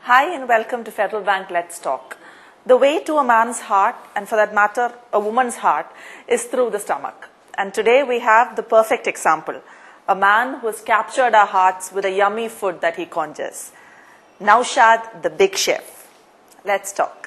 Hi and welcome to Federal Bank Let's Talk. The way to a man's heart, and for that matter, a woman's heart, is through the stomach. And today we have the perfect example. A man who has captured our hearts with a yummy food that he conjures. Naushad, the big chef. Let's talk.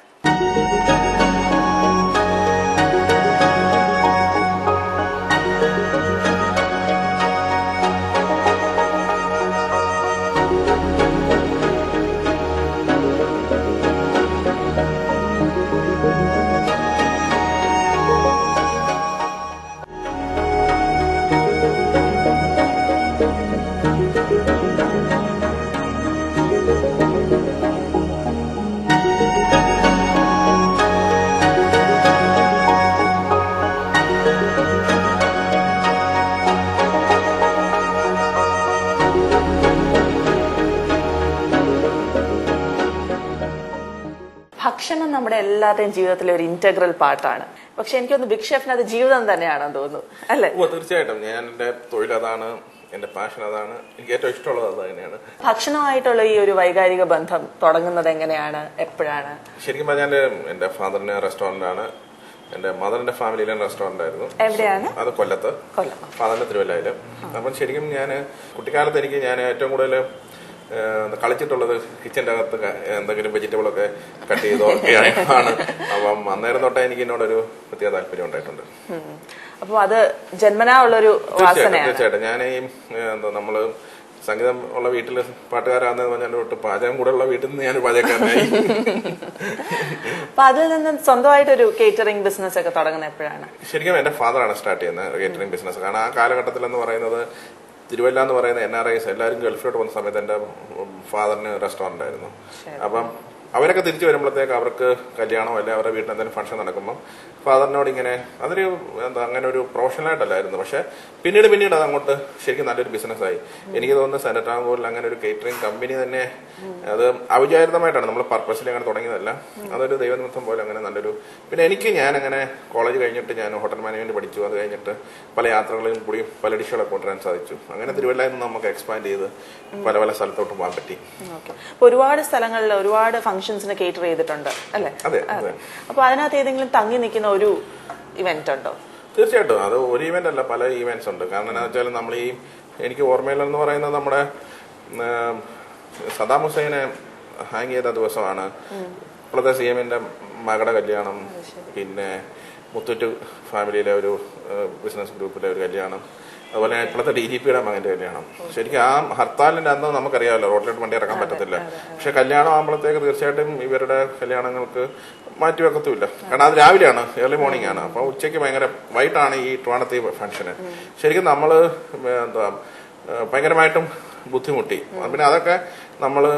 ഭക്ഷണം നമ്മുടെ എല്ലാവരുടെയും ജീവിതത്തിലെ ഒരു integral പാർട്ടാണ്. പക്ഷെ എനിക്കൊന്ന് big ഷെഫിന് അത് ജീവിതം തന്നെയാണെന്ന് തോന്നുന്നു, അല്ലേ? തീർച്ചയായിട്ടും. ഞാൻ എന്റെ തൊഴിൽ അതാണ്, എന്റെ പാഷൻ അതാണ്, എനിക്ക് ഏറ്റവും ഇഷ്ടമുള്ളത് അത് തന്നെയാണ്. ഭക്ഷണമായിട്ടുള്ള ഈ ഒരു വൈകാരിക ബന്ധം തുടങ്ങുന്നത് എങ്ങനെയാണ്, എപ്പോഴാണ്? ശരിക്കും പറഞ്ഞാൽ എന്റെ ഫാദറിന് റെസ്റ്റോറന്റാണ്, എന്റെ മദറിന്റെ ഫാമിലിയിലെ റെസ്റ്റോറന്റ് ആയിരുന്നു. എവിടെയാണ്? അത് കൊല്ലത്ത്. ഫാദറിന്റെ തിരുവല്ലയില്. അപ്പം ശരിക്കും ഞാൻ കുട്ടിക്കാലത്ത് എനിക്ക് ഞാൻ ഏറ്റവും കൂടുതൽ കളിച്ചിട്ടുള്ളത് കിച്ചന്റെ അകത്ത് എന്തെങ്കിലും വെജിറ്റബിളൊക്കെ കട്ട് ചെയ്തൊക്കെയാണ്. അപ്പം അന്നേരം തൊട്ടേ എനിക്ക് എന്നോടൊരു പ്രത്യേക താല്പര്യം ഉണ്ടായിട്ടുണ്ട്. അപ്പൊ അത് ജന്മനാ ഉള്ളൊരു തീർച്ചയായിട്ടും. ഞാൻ ഈ നമ്മള് സംഗീതം ഉള്ള വീട്ടില് പാട്ടുകാരാണെന്ന് പറഞ്ഞാൽ തൊട്ട് പാചകം കൂടെ ഉള്ള വീട്ടിൽ നിന്ന് ഞാൻ പാചകക്കാരനായി. അപ്പൊ അതിൽ നിന്ന് സ്വന്തമായിട്ടൊരു കേറ്ററിംഗ് ബിസിനസ് ഒക്കെ തുടങ്ങുന്നത് എപ്പോഴാണ്? ശരിക്കും എന്റെ ഫാദറാണ് സ്റ്റാർട്ട് ചെയ്യുന്നത് കേറ്ററിംഗ് ബിസിനസ്. കാരണം ആ കാലഘട്ടത്തിൽ എന്ന് പറയുന്നത് തിരുവല്ല എന്ന് പറയുന്ന NRIs എല്ലാവരും ഗൾഫിലോട്ട് പോകുന്ന സമയത്ത് എന്റെ ഫാദറിന് റെസ്റ്റോറന്റ് ആയിരുന്നു. അപ്പം അവരൊക്കെ തിരിച്ചു വരുമ്പോഴത്തേക്ക് അവർക്ക് കല്യാണമോ അല്ലെ അവരുടെ വീട്ടിൽ എന്തെങ്കിലും ഫംഗ്ഷൻ നടക്കുമ്പോൾ ഫാദറിനോട് ഇങ്ങനെ അതൊരു അങ്ങനെ ഒരു പ്രൊഫഷണലായിട്ടല്ലായിരുന്നു. പക്ഷെ പിന്നീട് അത് അങ്ങോട്ട് ശരിക്കും നല്ലൊരു ബിസിനസ്സായി. എനിക്ക് തോന്നുന്നു സെനറ്റ് റാങ്കൂറിൽ അങ്ങനെ ഒരു കേറ്ററിംഗ് കമ്പനി തന്നെ അത് അവിചാരിതമായിട്ടാണ്, നമ്മൾ പർപ്പസിൽ അങ്ങനെ തുടങ്ങിയതല്ല. അതൊരു ദൈവനിമിത്തം പോലെ അങ്ങനെ നല്ലൊരു. പിന്നെ ഞാൻ അങ്ങനെ കോളേജ് കഴിഞ്ഞിട്ട് ഞാൻ ഹോട്ടൽ മാനേജ്മെന്റ് പഠിച്ചു. അത് കഴിഞ്ഞിട്ട് പല യാത്രകളിലും കൂടി പല ഡിഷുകളൊക്കെ കൊണ്ടുവരാൻ സാധിച്ചു. അങ്ങനെ തിരുവല്ലയിൽ നിന്ന് നമുക്ക് എക്സ്പാൻഡ് ചെയ്ത് പല സ്ഥലത്തോട്ട് പോകാൻ പറ്റി. ഒരുപാട് സ്ഥലങ്ങളിൽ ഒരുപാട് ഫംഗ്ഷൻസിന് കേറ്റർ ചെയ്തിട്ടുണ്ട്, അല്ലെ? അതെ. അപ്പൊ അതിനകത്ത് ഏതെങ്കിലും തങ്ങി നിൽക്കുന്ന ഒരു ഇവന്റ് ഉണ്ടോ? തീർച്ചയായിട്ടും. അത് ഒരു ഇവന്റ് അല്ല, പല ഇവന്റ്സ് ഉണ്ട്. കാരണം എന്താ വെച്ചാൽ നമ്മൾ എനിക്ക് ഓർമ്മയിലെന്ന് പറയുന്നത് നമ്മുടെ സദാം ഹുസൈനെ ഹാങ് ചെയ്ത ദിവസമാണ്. ഇപ്പോഴത്തെ CMന്റെ മകളുടെ കല്യാണം, പിന്നെ മുത്തൂറ്റ് ഫാമിലിയിലെ ഒരു ബിസിനസ് ഗ്രൂപ്പിലെ ഒരു കല്യാണം, അതുപോലെ ഇപ്പോഴത്തെ DGPയുടെ മകന്റെ കല്യാണം. ശരിക്കും ആ ഹർത്താലിന്റെ അന്ന് നമുക്കറിയാമല്ലോ റോഡിലോട്ട് വണ്ടി ഇറക്കാൻ പറ്റത്തില്ല. പക്ഷെ കല്യാണം ആകുമ്പോഴത്തേക്ക് തീർച്ചയായിട്ടും ഇവരുടെ കല്യാണങ്ങൾക്ക് മാറ്റിവെക്കത്തുമില്ല. കാരണം അത് രാവിലെയാണ്, ഏർലി മോർണിംഗ് ആണ്. അപ്പൊ ഉച്ചയ്ക്ക് വൈകിട്ടാണ് ഈ ട്രിവാൻഡ്രത്തെ ഫംഗ്ഷന്. ശരിക്കും നമ്മള് ഭയങ്കരമായിട്ടും ബുദ്ധിമുട്ടി. പിന്നെ അതൊക്കെ നമ്മള്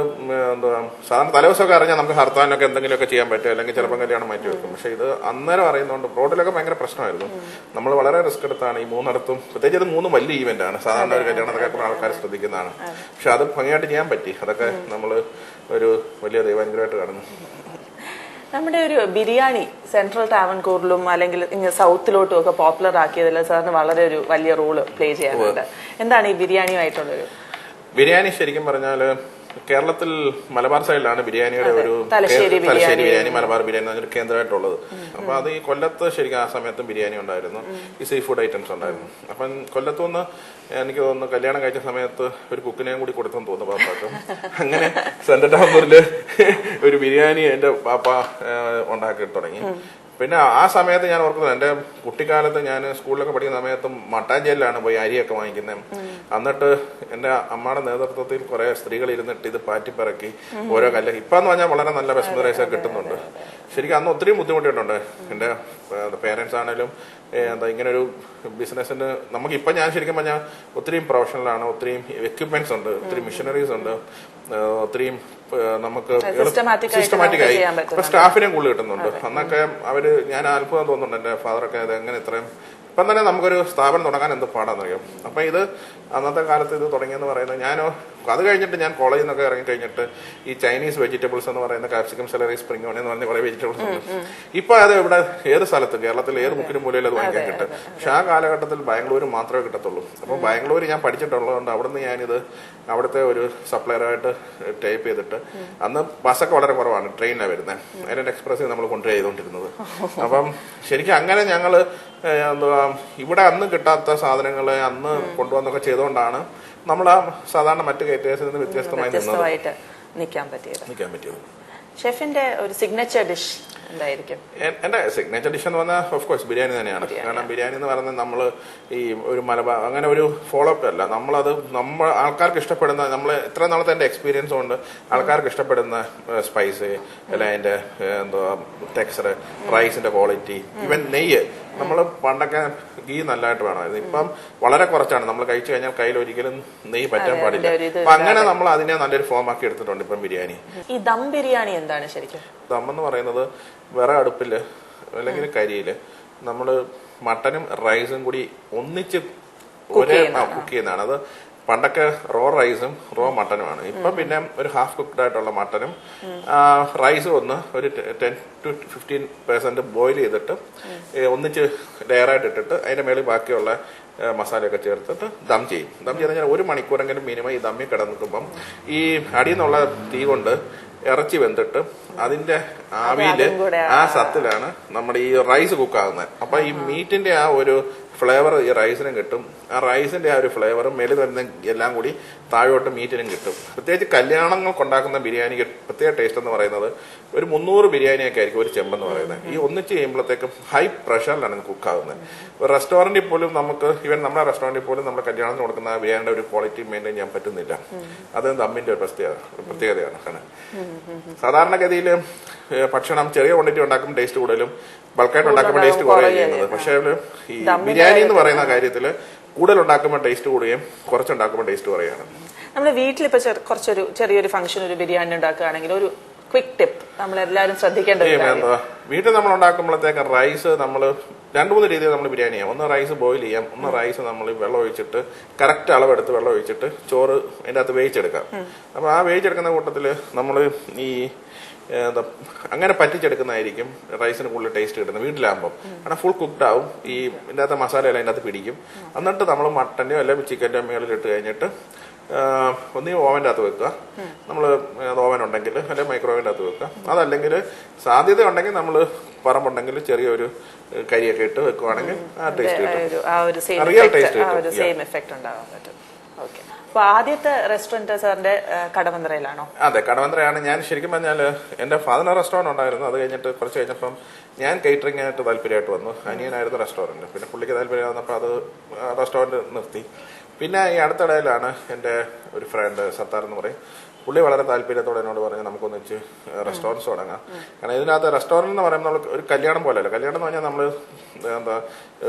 സാധാരണ തലേദിവസമൊക്കെ അറിഞ്ഞാൽ നമുക്ക് ഹർത്താലിനൊക്കെ എന്തെങ്കിലുമൊക്കെ ചെയ്യാൻ പറ്റും, അല്ലെങ്കിൽ ചിലപ്പോൾ കല്യാണം മാറ്റി വെക്കും. പക്ഷെ ഇത് അന്നേരം അറിയുന്നതുകൊണ്ട് റോഡിലൊക്കെ ഭയങ്കര പ്രശ്നമായിരുന്നു. നമ്മൾ വളരെ റിസ്ക് എടുത്താണ് ഈ മൂന്നിടത്തും. പ്രത്യേകിച്ച് ഇത് 3 വലിയ ഈവന്റ് ആണ്. സാധാരണ ഒരു കല്യാണത്തൊക്കെ കുറെ ആൾക്കാർ ശ്രദ്ധിക്കുന്നതാണ്. പക്ഷെ അത് ഭംഗിയായിട്ട് ചെയ്യാൻ പറ്റി. അതൊക്കെ നമ്മൾ ഒരു വലിയ ദൈവാനുഗ്രഹമായിട്ട് കാണുന്നു. നമ്മുടെ ഒരു ബിരിയാണി സെൻട്രൽ ട്രാവൻകൂറിലും അല്ലെങ്കിൽ സൗത്തിലോട്ടും ഒക്കെ പോപ്പുലർ ആക്കിയതിൽ സാറിന് വളരെ ഒരു വലിയ റോള് പ്ലേ ചെയ്യാറുണ്ട്. എന്താണ് ഈ ബിരിയാണിയുമായിട്ടുള്ളൊരു? ബിരിയാണി ശരിക്കും പറഞ്ഞാല് കേരളത്തിൽ മലബാർ സൈഡിലാണ് ബിരിയാണിയുടെ ഒരു തലശ്ശേരി ബിരിയാണി, മലബാർ ബിരിയാണി എന്നൊരു കേന്ദ്രമായിട്ടുള്ളത്. അപ്പൊ അത് ഈ കൊല്ലത്ത് ശരിക്കും ആ സമയത്തും ബിരിയാണി ഉണ്ടായിരുന്നു, ഈ സീ ഫുഡ് ഐറ്റംസ് ഉണ്ടായിരുന്നു. അപ്പം കൊല്ലത്ത് നിന്ന് എനിക്ക് തോന്നുന്നു കല്യാണം കഴിച്ച സമയത്ത് ഒരു കുക്കിനെയും കൂടി കൊടുത്തെന്ന് തോന്നുന്നു പാപ്പാക്ക്. അങ്ങനെ സെൻട്രൽ ടാമ്പൂരില് ഒരു ബിരിയാണി എന്റെ പാപ്പ ഉണ്ടാക്കി തുടങ്ങി. പിന്നെ ആ സമയത്ത് ഞാൻ ഓർക്കുന്നത് എന്റെ കുട്ടിക്കാലത്ത് ഞാൻ സ്കൂളിലൊക്കെ പഠിക്കുന്ന സമയത്ത് മട്ടാഞ്ചേരിലാണ് പോയി അരിയൊക്കെ വാങ്ങിക്കുന്നത്. എന്നിട്ട് എന്റെ അമ്മയുടെ നേതൃത്വത്തിൽ കുറെ സ്ത്രീകൾ ഇരുന്നിട്ട് ഇത് പാറ്റിപ്പിറക്കി ഓരോ കല്ല്. ഇപ്പാന്ന് പറഞ്ഞാൽ വളരെ നല്ല ബസ്മതി റൈസ് കിട്ടുന്നുണ്ട്. ശരിക്കും അന്ന് ഒത്തിരി ബുദ്ധിമുട്ടിയിട്ടുണ്ട്. എന്റെ പേരൻസ് ആണെങ്കിലും ഇങ്ങനൊരു ബിസിനസ്സിന് നമുക്കിപ്പം ഞാൻ ശരിക്കും പറഞ്ഞാൽ ഒത്തിരിയും പ്രൊഫഷണലാണ്, ഒത്തിരിയും എക്യുപ്മെന്റ്സ് ഉണ്ട്, ഒത്തിരി മിഷനറീസ് ഉണ്ട്, ഒത്തിരിയും നമുക്ക് സിസ്റ്റമാറ്റിക്കായി ഇപ്പൊ സ്റ്റാഫിനെയും കൂടുതൽ കിട്ടുന്നുണ്ട്. അന്നൊക്കെ ഞാൻ അത്ഭുതം തോന്നുന്നുണ്ട് എന്റെ ഫാദറൊക്കെ അത് എങ്ങനെ ഇത്രയും ഇപ്പം തന്നെ നമുക്കൊരു സ്ഥാപനം തുടങ്ങാൻ എന്ത് പാടാന്നറിയാം. അപ്പൊ ഇത് അന്നത്തെ കാലത്ത് ഇത് തുടങ്ങിയെന്ന് പറയുന്നത് ഞാൻ അത് കഴിഞ്ഞിട്ട് ഞാൻ കോളേജിൽ നിന്നൊക്കെ ഇറങ്ങി കഴിഞ്ഞിട്ട് ഈ ചൈനീസ് വെജിറ്റബിൾസ് എന്ന് പറയുന്ന കാപ്സിക്കം, സെലറി, സ്പ്രിംഗ് ഓണിയൻ എന്ന് പറഞ്ഞ കുറെ വെജിറ്റബിൾസ് ഉണ്ട്. ഇപ്പൊ അത് ഇവിടെ ഏത് സ്ഥലത്തും കേരളത്തിൽ ഏത് മുക്കിലും മൂലയിൽ അത് വാങ്ങിക്കാൻ കിട്ടും. പക്ഷെ ആ കാലഘട്ടത്തിൽ ബാംഗ്ലൂർ മാത്രമേ കിട്ടത്തുള്ളൂ. അപ്പൊ ബാംഗ്ലൂർ ഞാൻ പഠിച്ചിട്ടുള്ളതുകൊണ്ട് അവിടുന്ന് ഞാനിത് അവിടുത്തെ ഒരു സപ്ലയറായിട്ട് ടൈപ്പ് ചെയ്തിട്ട്, അന്ന് ബസ്സൊക്കെ വളരെ കുറവാണ്, ട്രെയിനിലാണ് വരുന്നത്, അതിന്റെ എക്സ്പ്രസ് നമ്മൾ കൊണ്ടുപോയി ചെയ്തുകൊണ്ടിരുന്നത്. അപ്പം ശരിക്കും അങ്ങനെ ഞങ്ങള് എന്തുവാ ഇവിടെ അന്ന് കിട്ടാത്ത സാധനങ്ങള് അന്ന് കൊണ്ടുവന്നൊക്കെ ചെയ്തുകൊണ്ടാണ് നമ്മൾ ആ സാധാരണ മറ്റു കയറ്റേഴ്സിൽ നിന്ന് വ്യത്യസ്തമായി നിൽക്കാൻ പറ്റിയത്. ഷെഫിന്റെ ഒരു സിഗ്നേച്ചർ ഡിഷ് എന്തായിരിക്കും? എന്റെ സിഗ്നേച്ചർ ഡിഷ് എന്ന് പറഞ്ഞാൽ ഓഫ് കോഴ്സ് ബിരിയാണി തന്നെയാണ്. കാരണം ബിരിയാണി എന്ന് പറയുന്നത് നമ്മൾ ഈ ഒരു മലബാർ അങ്ങനെ ഒരു ഫോളോ അപ്പ് അല്ല, നമ്മളത് ആൾക്കാർക്ക് ഇഷ്ടപ്പെടുന്ന, നമ്മൾ ഇത്ര നാളത്തെ എന്റെ എക്സ്പീരിയൻസ് കൊണ്ട് ആൾക്കാർക്ക് ഇഷ്ടപ്പെടുന്ന സ്പൈസ് അല്ല, അതിന്റെ എന്തുവാ ടെക്സ്ചർ, റൈസിന്റെ ക്വാളിറ്റി, ഈവൻ നെയ്യ്. നമ്മൾ പണ്ടൊക്കെ ഗീ നല്ലതായിട്ട് വേണമായിരുന്നു, ഇപ്പം വളരെ കുറച്ചാണ്. നമ്മൾ കഴിച്ചു കഴിഞ്ഞാൽ കയ്യിൽ ഒരിക്കലും നെയ്യ് പറ്റാൻ പാടില്ല. അപ്പൊ അങ്ങനെ നമ്മൾ അതിനെ നല്ലൊരു ഫോം ആക്കി എടുത്തിട്ടുണ്ട് ഇപ്പം ബിരിയാണി. ഈ ദം ബിരിയാണി എന്താണ് ശരിക്കും? ദം എന്ന് പറയുന്നത് വിറകടുപ്പില് അല്ലെങ്കിൽ കരിയില് നമ്മള് മട്ടനും റൈസും കൂടി ഒന്നിച്ച് ഒരേ കുക്ക് ചെയ്യുന്നതാണ്. അത് പണ്ടൊക്കെ റോ റൈസും റോ മട്ടനുമാണ്. ഇപ്പൊ പിന്നെ ഒരു ഹാഫ് കുക്ക്ഡ് ആയിട്ടുള്ള മട്ടനും റൈസും ഒന്ന് ഒരു 10 to 15% ബോയിൽ ചെയ്തിട്ട് ഒന്നിച്ച് ലെയറായിട്ട് ഇട്ടിട്ട് അതിന്റെ മേളിൽ ബാക്കിയുള്ള മസാലയൊക്കെ ചേർത്തിട്ട് ദം ചെയ്യും. ദം ചെയ്ത് കഴിഞ്ഞാൽ 1 മണിക്കൂറെങ്കിലും മിനിമം ഈ ദമ്മിൽ കിടന്നിട്ടുമ്പം ഈ അടിയിൽ നിന്നുള്ള തീ കൊണ്ട് ഇറച്ചി വെന്തിട്ട് അതിന്റെ ആവിയില് ആ സത്തിലാണ് നമ്മുടെ ഈ റൈസ് കുക്കാകുന്നത്. അപ്പൊ ഈ മീറ്റിന്റെ ആ ഒരു ഫ്ലേവർ ഈ റൈസിനും കിട്ടും, ആ റൈസിന്റെ ആ ഒരു ഫ്ലേവറും മേളിൽ വരുന്ന എല്ലാം കൂടി താഴോട്ട് മീറ്റിനും കിട്ടും. പ്രത്യേകിച്ച് കല്യാണങ്ങൾക്ക് ഉണ്ടാക്കുന്ന ബിരിയാണിക്ക് പ്രത്യേക ടേസ്റ്റ് എന്ന് പറയുന്നത് ഒരു 300 ബിരിയാണിയൊക്കെ ആയിരിക്കും ഒരു ചെമ്പെന്ന് പറയുന്നത്. ഈ ഒന്നിച്ച് ചെയ്യുമ്പോഴത്തേക്കും ഹൈ പ്രഷറിലാണ് കുക്കാകുന്നത്. ഒരു റെസ്റ്റോറന്റിൽ പോലും നമുക്ക്, ഈവൻ നമ്മുടെ റെസ്റ്റോറന്റിൽ പോലും നമ്മുടെ കല്യാണത്തിന് കൊടുക്കുന്ന ബിരിയാണിയുടെ ഒരു ക്വാളിറ്റി മെയിൻറ്റെയിൻ ചെയ്യാൻ പറ്റുന്നില്ല. അത് ദമ്മിന്റെ ഒരു പ്രത്യേകതയാണ്. സാധാരണഗതിയിൽ ഭക്ഷണം ചെറിയ ക്വാണ്ടിറ്റി ഉണ്ടാക്കുമ്പോൾ ടേസ്റ്റ് കൂടുതലും, ബൾക്കായിട്ട് ഉണ്ടാക്കുമ്പോൾ ടേസ്റ്റ് കുറയുകയും ചെയ്യുന്നത്. പക്ഷേ ഈ ബിരിയാണി എന്ന് പറയുന്ന കാര്യത്തില് കൂടുതൽ ഉണ്ടാക്കുമ്പോൾ ടേസ്റ്റ് കൂടുകയും കുറച്ചുണ്ടാക്കുമ്പോൾ ടേസ്റ്റ് കുറയുകയാണ്. നമ്മുടെ വീട്ടിലിപ്പോ കുറച്ചൊരു ചെറിയൊരു ഫംഗ്ഷൻ ഒരു ബിരിയാണി ഉണ്ടാക്കുകയാണെങ്കിൽ ഒരു ക്വിക്ക് ടിപ്പ് നമ്മളെല്ലാവരും ശ്രദ്ധിക്കേണ്ടത്, വീട്ടിൽ നമ്മൾ ഉണ്ടാക്കുമ്പോഴത്തേക്ക് റൈസ് നമ്മൾ 2-3 രീതിയിൽ നമ്മൾ ബിരിയാണി ചെയ്യാം. ഒന്ന് റൈസ് ബോയിൽ ചെയ്യാം, ഒന്ന് റൈസ് നമ്മൾ വെള്ളം ഒഴിച്ചിട്ട് കറക്റ്റ് അളവെടുത്ത് വെള്ളം ഒഴിച്ചിട്ട് ചോറ് അതിന്റെ അകത്ത് വേവിച്ചെടുക്കാം. അപ്പൊ ആ വേവിച്ചെടുക്കുന്ന കൂട്ടത്തില് നമ്മൾ ഈ അങ്ങനെ പറ്റിച്ചെടുക്കുന്നതായിരിക്കും റൈസിന് കൂടുതൽ ടേസ്റ്റ് കിട്ടുന്നത് വീട്ടിലാകുമ്പോൾ. കാരണം ഫുൾ കുക്ക്ഡ് ആവും, ഈ ഇതിന്റെ അകത്ത് മസാല എല്ലാം അതിന്റെ അകത്ത് പിടിക്കും. എന്നിട്ട് നമ്മൾ മട്ടന്റെയോ അല്ലെങ്കിൽ ചിക്കന്റെയോ മേളിൽ ഇട്ട് കഴിഞ്ഞിട്ട് ഒന്നീ ഓവൻ്റെ അകത്ത് വെക്കുക, നമ്മൾ ഓവൻ ഉണ്ടെങ്കിൽ അല്ലെങ്കിൽ മൈക്രോവേവിന്റെ അകത്ത് വെക്കുക. അതല്ലെങ്കിൽ സാധ്യത ഉണ്ടെങ്കിൽ നമ്മൾ പറമ്പുണ്ടെങ്കിൽ ചെറിയൊരു കരിയൊക്കെ ഇട്ട് വെക്കുവാണെങ്കിൽ ആ ടേസ്റ്റ് കിട്ടും, റിയൽ ടേസ്റ്റ് കിട്ടും. അപ്പൊ ആദ്യത്തെ റെസ്റ്റോറന്റ് സാറിന്റെ കടവന്ത്രയിലാണോ? അതെ, കടവന്ത്രയാണ്. ഞാൻ ശരിക്കും പറഞ്ഞാൽ എന്റെ ഫാദറിന് റെസ്റ്റോറന്റ് ഉണ്ടായിരുന്നു. അത് കഴിഞ്ഞിട്ട് കുറച്ച് കഴിഞ്ഞപ്പം ഞാൻ കേറ്ററിംഗ് ആയിട്ട് താല്പര്യമായിട്ട് വന്നു. അനിയനായിരുന്നു റെസ്റ്റോറന്റ്. പിന്നെ പുള്ളിക്ക് താല്പര്യം വന്നപ്പോൾ അത് റെസ്റ്റോറന്റ് നിർത്തി. പിന്നെ ഈ അടുത്തിടയിലാണ് എൻ്റെ ഒരു ഫ്രണ്ട് സത്താർ എന്ന് പറയും, പുള്ളി വളരെ താല്പര്യത്തോടെ എന്നോട് പറഞ്ഞു നമുക്കൊന്ന് വെച്ച് റെസ്റ്റോറൻറ്റ്സ് തുടങ്ങാം. കാരണം ഇതിനകത്ത് റെസ്റ്റോറന്റ് എന്ന് പറയുമ്പോൾ നമ്മൾ ഒരു കല്യാണം പോലെയല്ല. കല്യാണം എന്ന് പറഞ്ഞാൽ നമ്മൾ എന്താ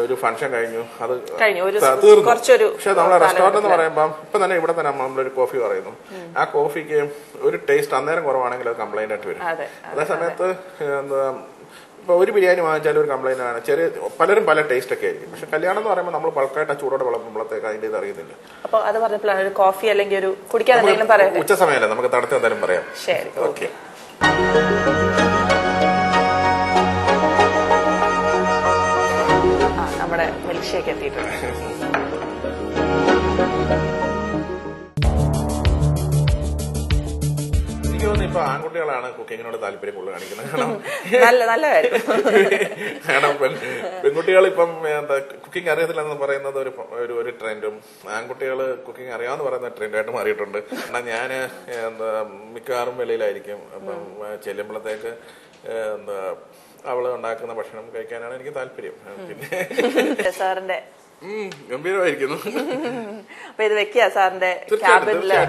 ഒരു ഫംഗ്ഷൻ കഴിഞ്ഞു, അത് തീർന്നു. പക്ഷെ നമ്മളെ റെസ്റ്റോറന്റ് എന്ന് പറയുമ്പോൾ ഇപ്പൊ തന്നെ ഇവിടെ തന്നെ നമ്മളൊരു കോഫി പറയുന്നു, ആ കോഫിക്ക് ഒരു ടേസ്റ്റ് അന്നേരം കുറവാണെങ്കിൽ അത് കംപ്ലൈന്റ് ആയിട്ട് വരും. അതേ സമയത്ത് എന്താ ഇപ്പൊ ഒരു ബിരിയാണി വാങ്ങിച്ചാലും ഒരു കംപ്ലൈന്റ് ആണ്. പലരും പല ടേസ്റ്റ് ഒക്കെ ആയിരിക്കും. പക്ഷെ കല്യാണം എന്ന് പറയുമ്പോൾ നമ്മൾ ബൾക്കായിട്ട് ആ ചൂടോടെ വിളമ്പുമ്പോഴത്തേക്ക് അതിന്റെ ഇത് അറിയുന്നില്ല. അപ്പൊ അത് പറഞ്ഞപ്പോഴാണ് ഒരു കോഫി അല്ലെങ്കിൽ ഒരു കുടിക്കാൻ എന്തെങ്കിലും പറയാം. ഉച്ച സമയമല്ലേ, നമുക്ക് തണുത്ത് എന്തായാലും പറയാം. ശരി, ഓക്കെ. നമ്മുടെ മിൽക്ക് ഷേക്ക് എത്തിയിട്ടുണ്ട്. ഇപ്പൊ ആൺകുട്ടികളാണ് കുക്കിങ്ങിനോട് താല്പര്യം കൂടുതൽ കാണിക്കുന്നത്. കാരണം പെൺകുട്ടികൾ ഇപ്പം എന്താ കുക്കിംഗ് അറിയത്തില്ലെന്ന് പറയുന്നത് ഒരു ട്രെൻഡും, ആൺകുട്ടികൾ കുക്കിംഗ് അറിയാമെന്ന് പറയുന്ന ട്രെൻഡായിട്ട് മാറിയിട്ടുണ്ട്. കാരണം ഞാൻ എന്താ മിക്കവാറും വെളിയിലായിരിക്കും. അപ്പം ചെല്ലുമ്പോഴത്തേക്ക് എന്താ അവള് ഉണ്ടാക്കുന്ന ഭക്ഷണം കഴിക്കാനാണ് എനിക്ക് താല്പര്യം. പിന്നെ സാറിന്റെ ഗംഭീരമായിരിക്കുന്നു. അപ്പൊ ഇത് വെക്കുക സാറിന്റെ ക്യാബിനില്.